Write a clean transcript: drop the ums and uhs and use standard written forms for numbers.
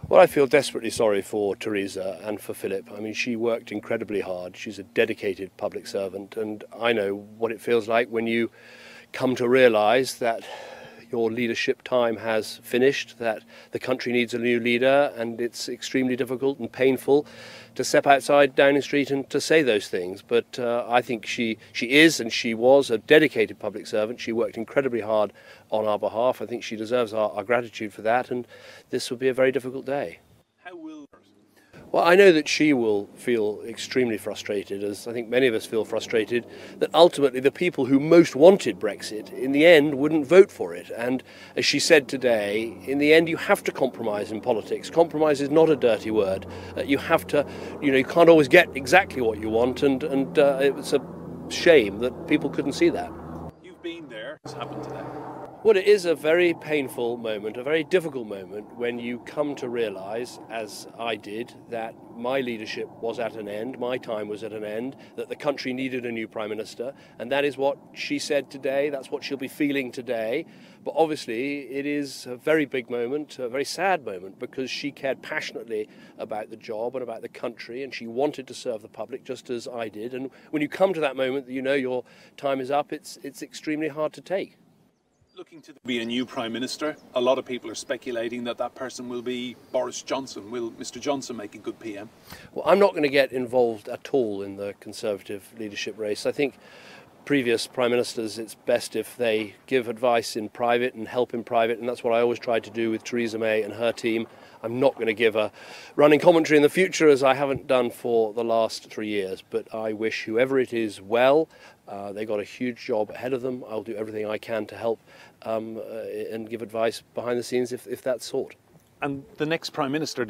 Well, I feel desperately sorry for Theresa and for Philip. I mean, she worked incredibly hard. She's a dedicated public servant, and I know what it feels like when you come to realise that your leadership time has finished, that the country needs a new leader, and it's extremely difficult and painful to step outside Downing Street and to say those things. But I think she is and she was a dedicated public servant. She worked incredibly hard on our behalf. I think she deserves our gratitude for that, and this will be a very difficult day. How will... Well, I know that she will feel extremely frustrated, as I think many of us feel frustrated, that ultimately the people who most wanted Brexit in the end wouldn't vote for it. And as she said today, in the end you have to compromise in politics. Compromise is not a dirty word. You have to, you can't always get exactly what you want, and it's a shame that people couldn't see that. You've been there. What's happened today? Well, it is a very painful moment, a very difficult moment when you come to realise, as I did, that my leadership was at an end, my time was at an end, that the country needed a new Prime Minister, and that is what she said today, that's what she'll be feeling today. But obviously it is a very big moment, a very sad moment, because she cared passionately about the job and about the country, and she wanted to serve the public just as I did. And when you come to that moment that you know your time is up, it's extremely hard to take. Looking to be a new Prime Minister, a lot of people are speculating that that person will be Boris Johnson. Will Mr Johnson make a good PM? Well, I'm not going to get involved at all in the Conservative leadership race. I think previous Prime Ministers, it's best if they give advice in private and help in private, and that's what I always tried to do with Theresa May and her team. I'm not going to give a running commentary in the future, as I haven't done for the last 3 years, but I wish whoever it is well. They've got a huge job ahead of them. I'll do everything I can to help and give advice behind the scenes if that's sought. And the next Prime Minister,